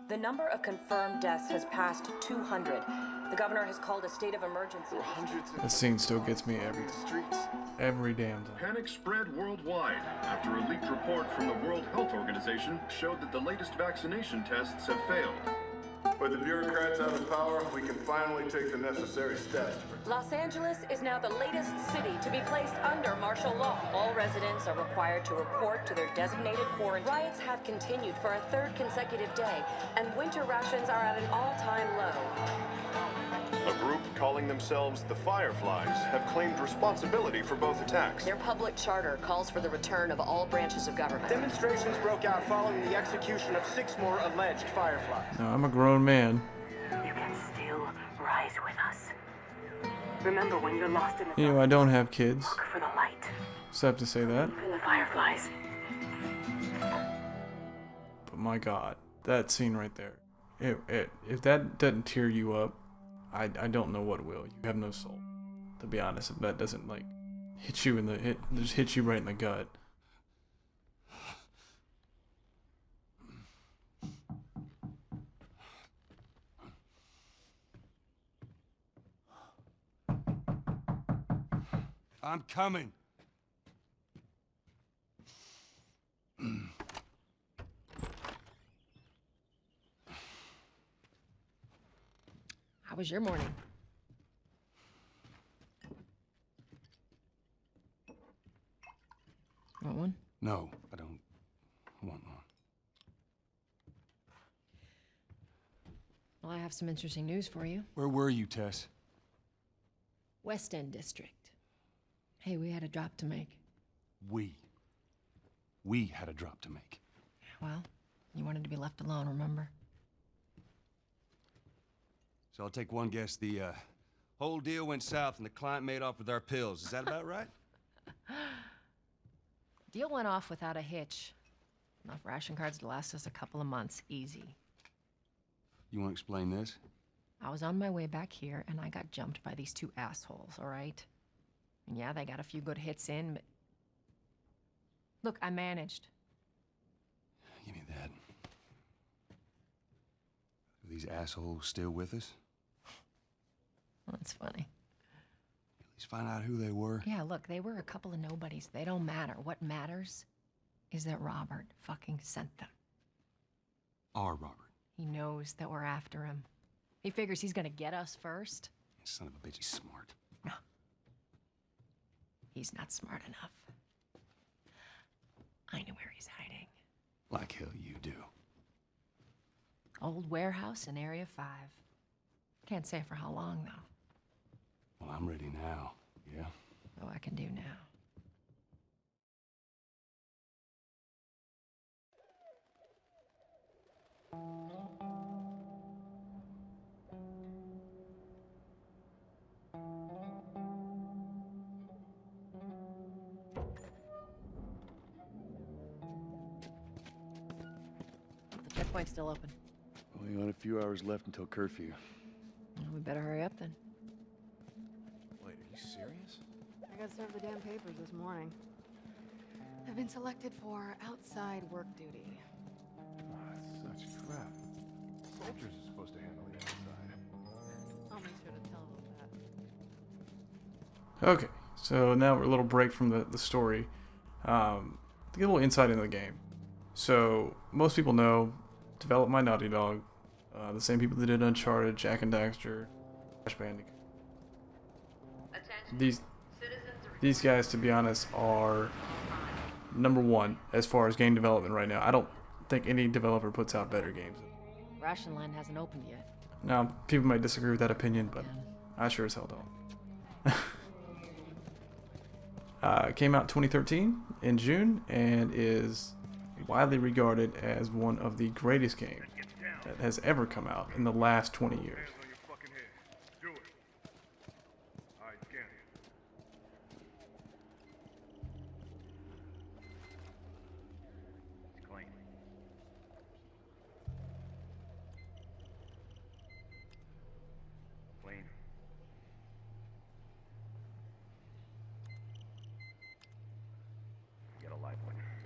The number of confirmed deaths has passed 200. The governor has called a state of emergency. That scene still gets me every damn time. Panic spread worldwide after a leaked report from the World Health Organization showed that the latest vaccination tests have failed. With the bureaucrats out of power, we can finally take the necessary steps. Los Angeles is now the latest city to be placed under martial law. All residents are required to report to their designated quarantine. Riots have continued for a third consecutive day, and winter rations are at an all-time low. A group calling themselves the Fireflies have claimed responsibility for both attacks. Their public charter calls for the return of all branches of government. Demonstrations broke out following the execution of 6 more alleged Fireflies. Now, I'm a grown man. You can still rise with us. Remember when you're lost in the You know, I don't have kids. look for the light. Except to say that. For the Fireflies. But my God, that scene right there. If that doesn't tear you up, I don't know what will. You have no soul. To be honest, if that doesn't like hit you just hit you right in the gut. I'm coming. How was your morning? Want one? No, I don't want one. Well, I have some interesting news for you. Where were you, Tess? West End District. Hey, we had a drop to make. We had a drop to make. Well, you wanted to be left alone, remember? So I'll take one guess. The whole deal went south and the client made off with our pills. Is that about right? Deal went off without a hitch. Enough ration cards to last us a couple of months, easy. You want to explain this? I was on my way back here and I got jumped by these 2 assholes, all right? And yeah, they got a few good hits in, but... Look, I managed. Give me that. Are these assholes still with us? That's funny. At least find out who they were. Yeah, look, they were a couple of nobodies. They don't matter. What matters is that Robert fucking sent them. Our Robert. He knows that we're after him. He figures he's gonna get us first. Son of a bitch, he's smart. No. He's not smart enough. I know where he's hiding. Like hell you do. Old warehouse in Area 5. Can't say for how long, though. Well, I'm ready now, yeah? Oh, I can do now. The checkpoint's still open. Only got a few hours left until curfew. Well, we better hurry up then. Wait, are you serious? I got served the damn papers this morning. I've been selected for outside work duty. Such crap. Soldiers are supposed to handle the outside. I'll make sure to tell them that. Okay, so now we're a little break from the story. To get a little insight into the game. So, most people know, developed by Naughty Dog, the same people that did Uncharted, Jak and Daxter, Crash Bandicoot. These guys, to be honest, are number one as far as game development right now. I don't think any developer puts out better games. Ration line hasn't opened yet. Now, people might disagree with that opinion, but I sure as hell don't. Came out 2013 in June and is widely regarded as one of the greatest games that has ever come out in the last 20 years.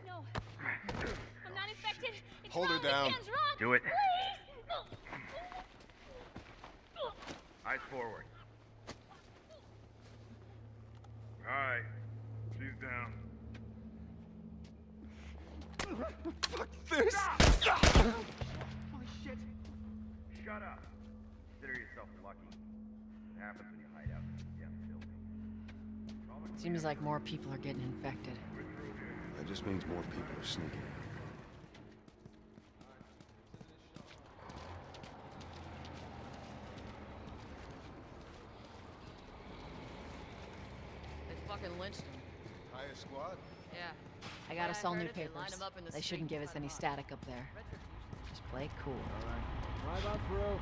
No, I'm not infected. It's Hold her wrong. down. This man's wrong. Do it. Please. Eyes forward. Alright. She's down. Fuck this! Holy shit! Shut up. Consider yourself lucky. It happens when you hide out in a damn building. Seems like more people are getting infected. That just means more people are sneaking. They fucking lynched him. Hire squad? Yeah. I got us all new papers. They shouldn't give us any static up there. Just play it cool. Drive on through.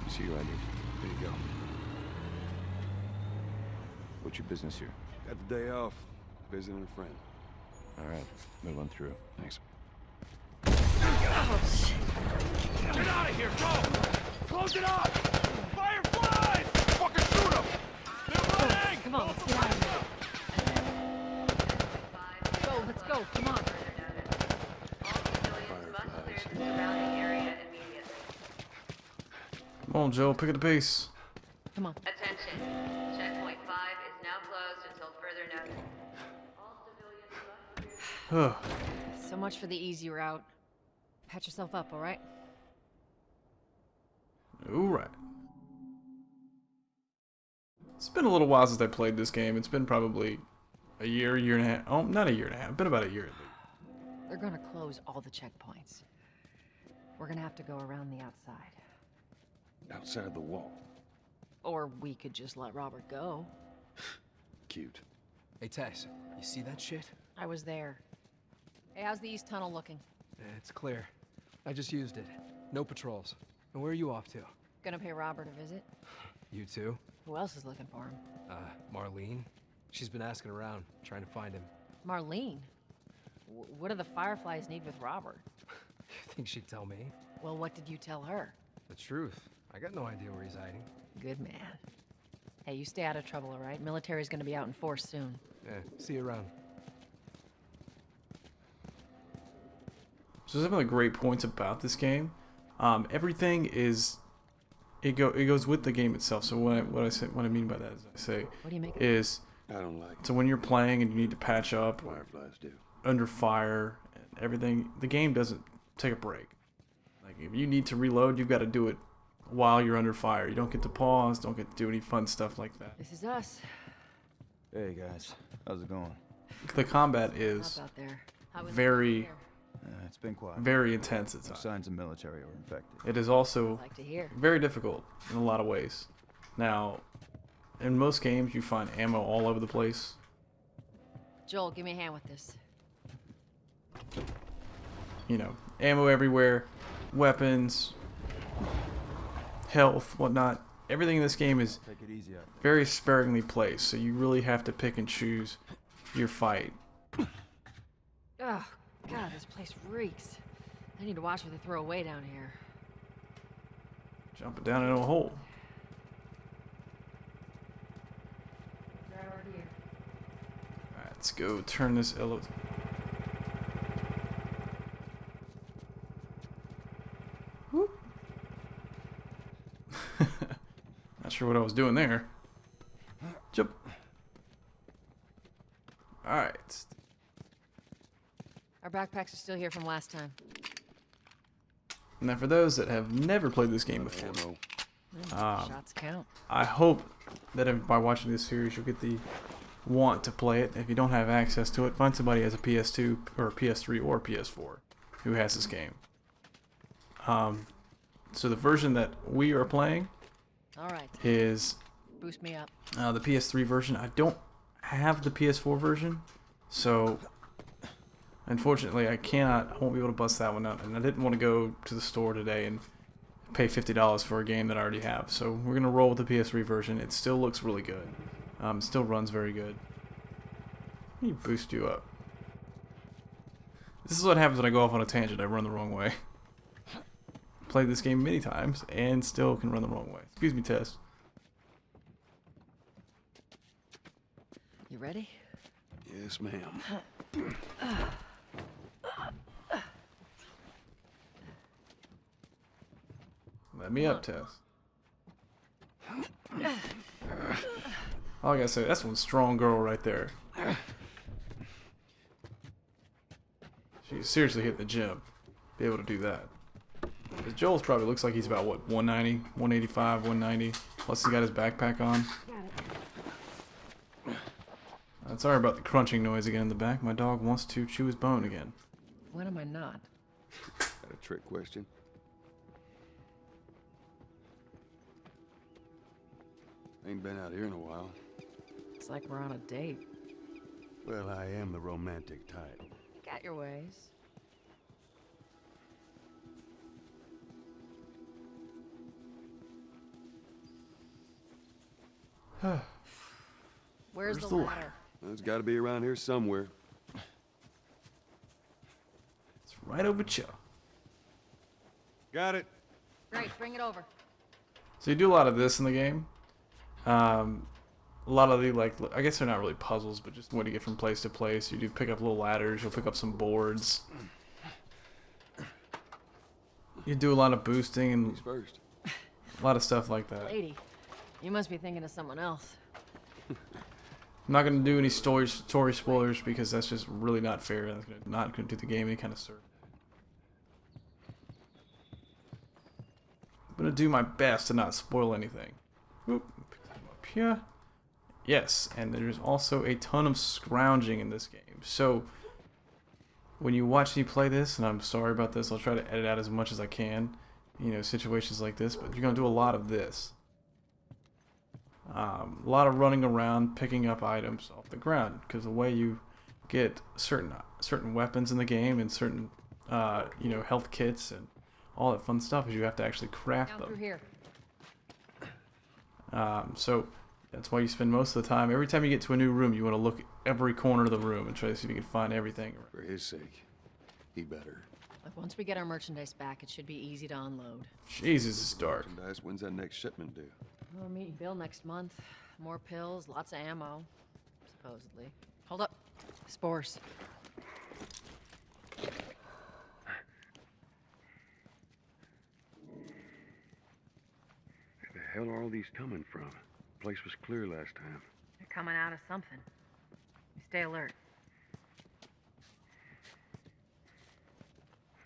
See your ID. There you go. What's your business here? Got the day off. Visiting a friend. All right. Move on through. Thanks. Get out of here, go! Close it up! Fireflies! Fucking shoot them! They're running! Come on, let's get out of here. Go, let's go, come on. Come on, Joe, pick up the pace. Come on. Attention. Checkpoint 5 is now closed until further notice. All civilians must... So much for the easy route. Patch yourself up, all right? All right. It's been a little while since I played this game. It's been probably a year, year and a half. Oh, not a year and a half. Been about a year at least. They're gonna close all the checkpoints. We're gonna have to go around the outside. Outside the wall. Or we could just let Robert go. Cute. Hey, Tess, you see that shit? I was there. Hey, how's the east tunnel looking? It's clear. I just used it. No patrols. And where are you off to? Gonna pay Robert a visit? You too? Who else is looking for him? Marlene. She's been asking around, trying to find him. Marlene? What do the Fireflies need with Robert? You think she'd tell me? Well, what did you tell her? The truth. I got no idea where he's hiding. Good man. Hey, you stay out of trouble, all right? Military's gonna be out in force soon. Yeah, see you around. So some of the great points about this game, everything is, it goes with the game itself. So what I mean by that is what do you make is, I don't like it. So when you're playing and you need to patch up, Fireflies do. under fire, and everything, the game doesn't take a break. Like if you need to reload, you've got to do it while you're under fire. You don't get to pause, don't get to do any fun stuff like that. This is us. Hey guys, how's it going? The combat is Out there. How is very, It's been quiet. very intense at No times. signs of military or infected. It is also like to hear. very difficult in a lot of ways. Now, in most games, you find ammo all over the place. Joel, give me a hand with this. You know, ammo everywhere, weapons, health, whatnot. Everything in this game is Take it easy out there. very sparingly placed, so you really have to pick and choose your fight. Oh, God, this place reeks. I need to watch what they throw away down here. Jumping down into a hole. Alright, let's go turn this elevator. Not sure what I was doing there. Jump. Alright. Our backpacks are still here from last time. Now for those that have never played this game before, Shots count. I hope that by watching this series you'll get the want to play it. If you don't have access to it, find somebody who has a PS2 or a PS3 or PS4 who has this game. So the version that we are playing All right. is Boost me up. the PS3 version. I don't have the PS4 version, so unfortunately I won't be able to bust that one out, and I didn't want to go to the store today and pay $50 for a game that I already have. So we're gonna roll with the PS3 version. It still looks really good. It still runs very good. Let me boost you up. This is what happens when I go off on a tangent. I run the wrong way. Played this game many times and still can run the wrong way. Excuse me, Tess. You ready? Yes, ma'am. Let me up, Tess. All I gotta say, that's one strong girl right there. She seriously hit the gym. Be able to do that. Because Joel's probably looks like he's about, what, 190, 185, 190. Plus he's got his backpack on. Sorry about the crunching noise again in the back. My dog wants to chew his bone again. When am I not? Got a trick question? Ain't been out here in a while. It's like we're on a date. Well, I am the romantic type. You got your ways. Where's the ladder? Well, it's got to be around here somewhere. It's right over here. Got it. Great, bring it over. So you do a lot of this in the game. A lot of the, like, I guess they're not really puzzles, but just when you get from place to place. You do pick up little ladders, you'll pick up some boards. You do a lot of boosting and a lot of stuff like that. Lady, you must be thinking of someone else. I'm not going to do any story spoilers because that's just really not fair. That's not going to do the game any kind of service. I'm going to do my best to not spoil anything. Oop, pick them up here. Yes, and there's also a ton of scrounging in this game. So, when you watch me play this, and I'm sorry about this, I'll try to edit out as much as I can, you know, situations like this, but you're going to do a lot of this. A lot of running around, picking up items off the ground, because the way you get certain weapons in the game and certain, you know, health kits and all that fun stuff is you have to actually craft them. Through here. So that's why you spend most of the time. Every time you get to a new room, you want to look at every corner of the room and try to see if you can find everything. For his sake, he better. Look, once we get our merchandise back, it should be easy to unload. Jesus, it's dark. Merchandise, when's that next shipment due? We'll meet Bill next month. More pills, lots of ammo, supposedly. Hold up. Spores. Where the hell are all these coming from? The place was clear last time. They're coming out of something. Stay alert.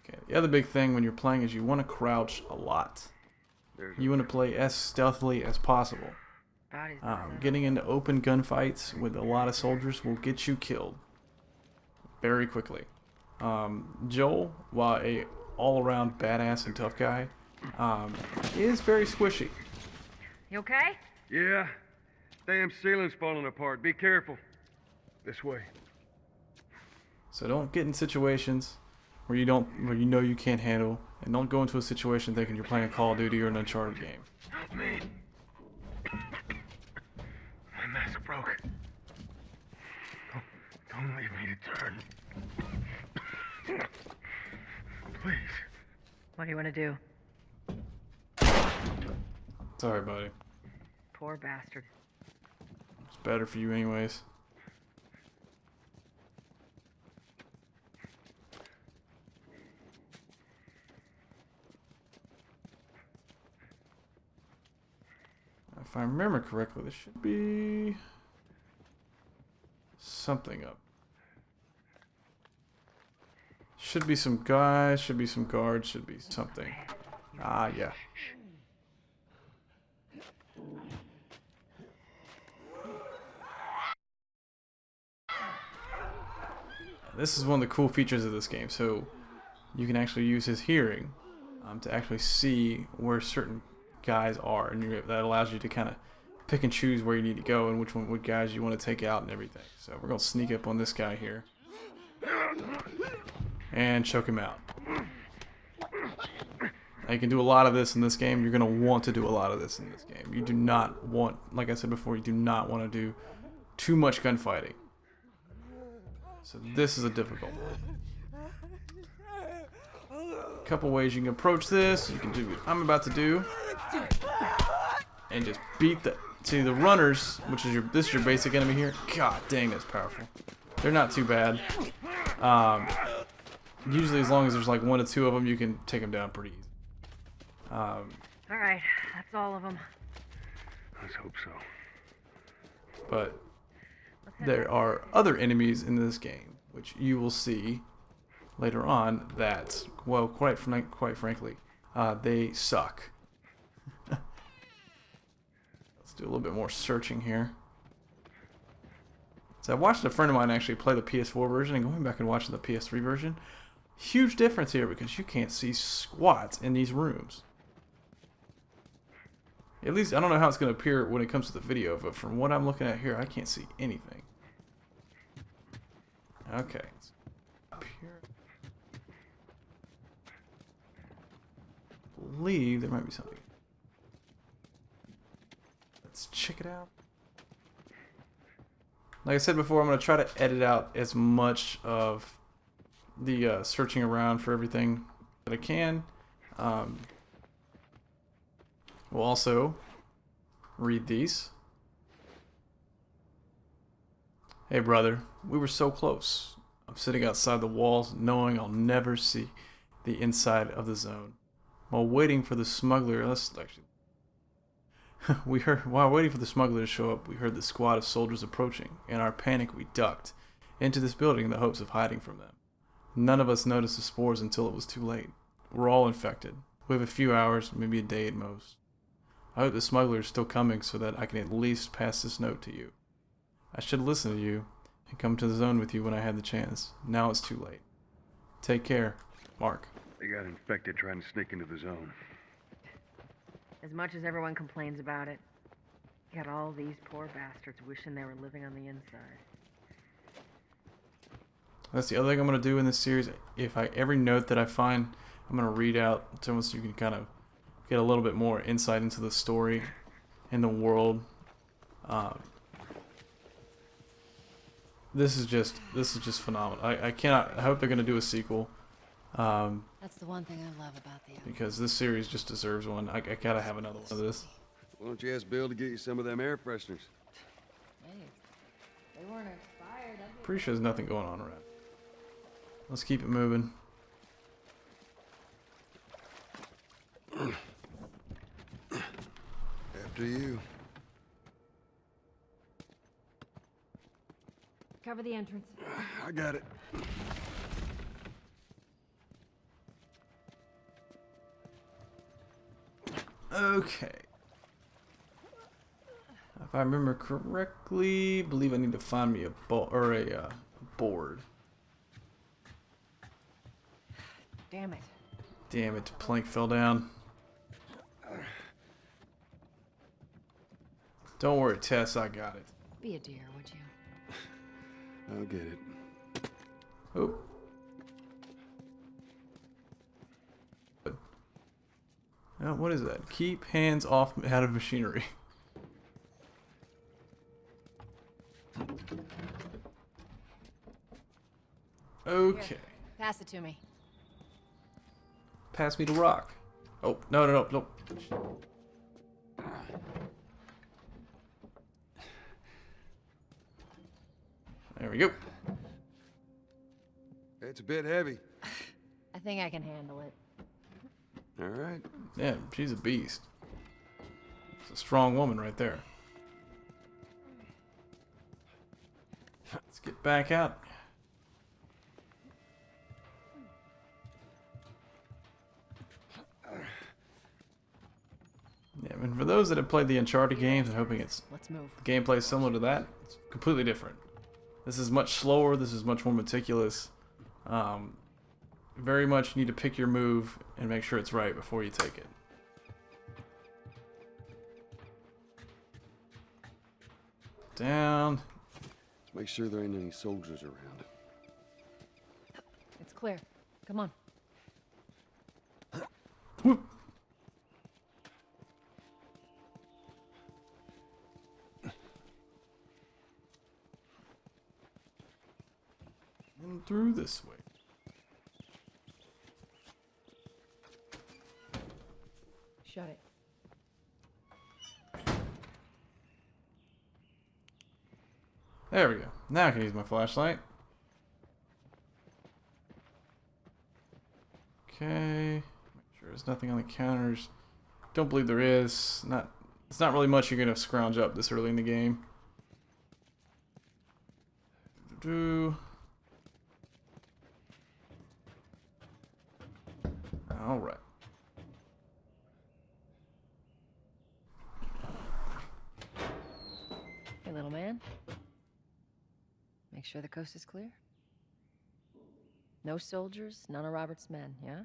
Okay, the other big thing when you're playing is you want to crouch a lot. You want to play as stealthily as possible. Getting into open gunfights with a lot of soldiers will get you killed very quickly. Joel, while a all-around badass and tough guy, is very squishy. You okay? Yeah. Damn ceiling's falling apart. Be careful. This way. So don't get in situations where you know you can't handle, and don't go into a situation thinking you're playing a Call of Duty or an Uncharted game. Help me. My mask broke. Don't leave me to turn. Please. What do you want to do? Sorry, buddy. Poor bastard. It's better for you anyways. If I remember correctly, this should be something up. Should be some guys, should be some guards, should be something. Ah, yeah. This is one of the cool features of this game. So you can actually use his hearing to actually see where certain guys are, and that allows you to kind of pick and choose where you need to go and what guys you want to take out and everything. So we're gonna sneak up on this guy here and choke him out. Now you can do a lot of this in this game. You're gonna want to do a lot of this in this game. You do not want, like I said before, you do not want to do too much gunfighting. So this is a difficult one. A couple ways you can approach this. You can do what I'm about to do, and just beat the runners, which is this is your basic enemy here. God dang, that's powerful. They're not too bad. Usually as long as there's like 1 to 2 of them, you can take them down pretty easy. Alright, that's all of them. Let's hope so. But there are other enemies in this game, which you will see later on that, well, quite frankly, they suck. Let's do a little bit more searching here. So I watched a friend of mine actually play the PS4 version, and going back and watching the PS3 version, huge difference here because you can't see squats in these rooms. At least, I don't know how it's going to appear when it comes to the video, but from what I'm looking at here, I can't see anything. Okay. Up here. I believe there might be something. Let's check it out. Like I said before, I'm going to try to edit out as much of the searching around for everything that I can. We'll also read these. Hey brother, we were so close. I'm sitting outside the walls knowing I'll never see the inside of the zone. While waiting for the smuggler, while waiting for the smuggler to show up, we heard the squad of soldiers approaching. In our panic, we ducked into this building in the hopes of hiding from them. None of us noticed the spores until it was too late. We're all infected. We have a few hours, maybe a day at most. I hope the smuggler is still coming so that I can at least pass this note to you. I should listen to you and come to the zone with you when I had the chance. Now it's too late. Take care, Mark. They got infected trying to sneak into the zone. As much as everyone complains about it, got all these poor bastards wishing they were living on the inside. That's the other thing I'm going to do in this series. Every note that I find, I'm going to read out so you can kind of get a little bit more insight into the story and the world. This is just phenomenal. I hope they're going to do a sequel. That's the one thing I love about the because this series just deserves one. I gotta have another one of this. Why don't you ask Bill to get you some of them air fresheners? Hey, they weren't expired. Pretty sure there's nothing going on around. Let's keep it moving. After you. Cover the entrance. I got it. Okay. If I remember correctly, I believe I need to find me a board. Damn it. Damn it, plank fell down. Don't worry, Tess, I got it. Be a dear, would you? I'll get it. Oh. Now, what is that? Keep hands off out of machinery. Okay. Here, pass it to me. Pass me the rock. Oh, no. There we go. It's a bit heavy. I think I can handle it. All right. Yeah, she's a beast. It's a strong woman right there. Let's get back out. Yeah, I mean, for those that have played the Uncharted games, I'm hoping the gameplay is similar to that. It's completely different. This is much slower. This is much more meticulous. Very much you need to pick your move and make sure it's right before you take it. Down. Let's make sure there ain't any soldiers around. It's clear. Come on. Whoop. And through this way. Shut it. There we go. Now I can use my flashlight. Okay. Make sure there's nothing on the counters. Don't believe there is. It's not really much you're gonna scrounge up this early in the game. All right. Hey, little man. Make sure the coast is clear. No soldiers, none of Robert's men, yeah?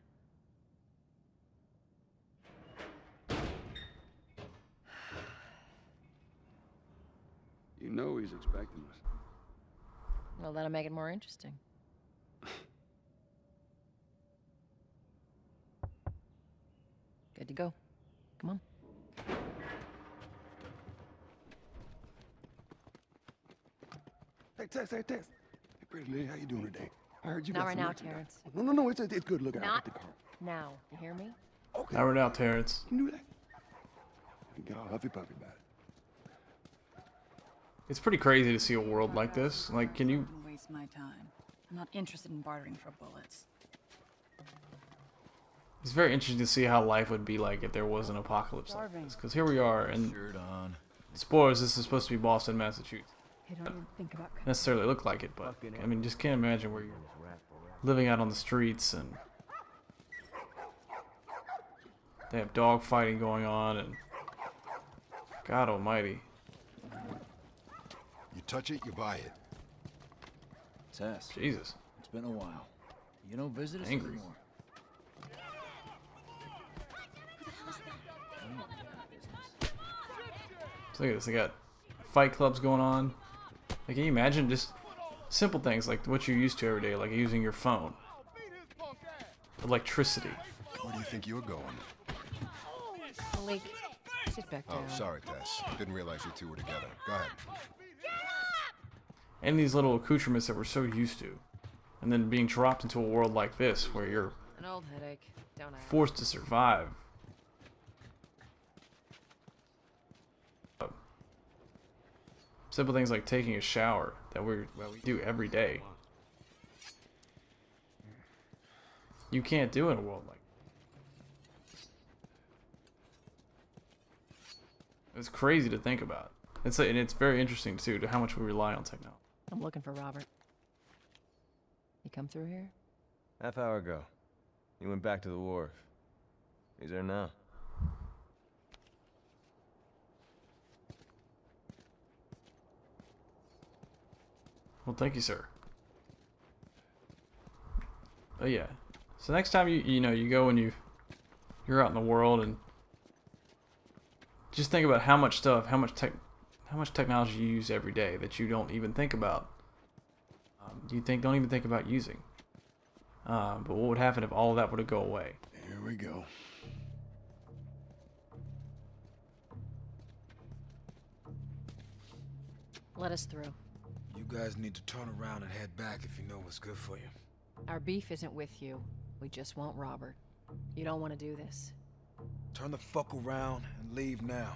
You know he's expecting us. Well, that'll make it more interesting. Good to go. Come on. Hey, Tess. Hey, pretty lady, how you doing today? I heard you Not got right some now, work to do. Terrence. No, it's good. Look, I Not got the car. now. You hear me? Okay. Now we're out, Terrence. You can do that. You can get all huffy puffy about it. It's pretty crazy to see a world like this. Like, can you... Waste my time. I'm not interested in bartering for bullets. It's very interesting to see how life would be like if there was an apocalypse like this. Because here we are, and spoilers, this is supposed to be Boston, Massachusetts. Hey, don't even think about Necessarily look like it, but I mean, just can't imagine where you're living out on the streets, and they have dog fighting going on, and God Almighty. You touch it, you buy it. Tess. Jesus. It's been a while. You don't visit us Angry. anymore. So look at this, they got fight clubs going on. Like, can you imagine just simple things like what you're used to every day, like using your phone, electricity. Where do you think you're going? Malik, sit back down. Oh, sorry, Tess. Didn't realize you two were together. Go ahead. And these little accoutrements that we're so used to, and then being dropped into a world like this where you're An old headache. Don't I? forced to survive. Simple things like taking a shower that we do every day. You can't do in a world like this. It's crazy to think about. And it's very interesting too to how much we rely on technology. I'm looking for Robert. You come through here? Half hour ago. He went back to the wharf. He's there now. Well, thank you, sir. Oh yeah. So next time you go and you're out in the world, and just think about how much stuff, how much technology you use every day that you don't even think about. Don't even think about using. But what would happen if all of that were to go away? Here we go. Let us through. You guys need to turn around and head back if you know what's good for you. Our beef isn't with you. We just want Robert. You don't want to do this. Turn the fuck around and leave now.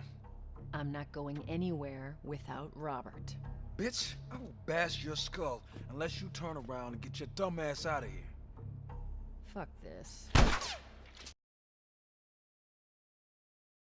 I'm not going anywhere without Robert. Bitch, I will bash your skull unless you turn around and get your dumb ass out of here. Fuck this.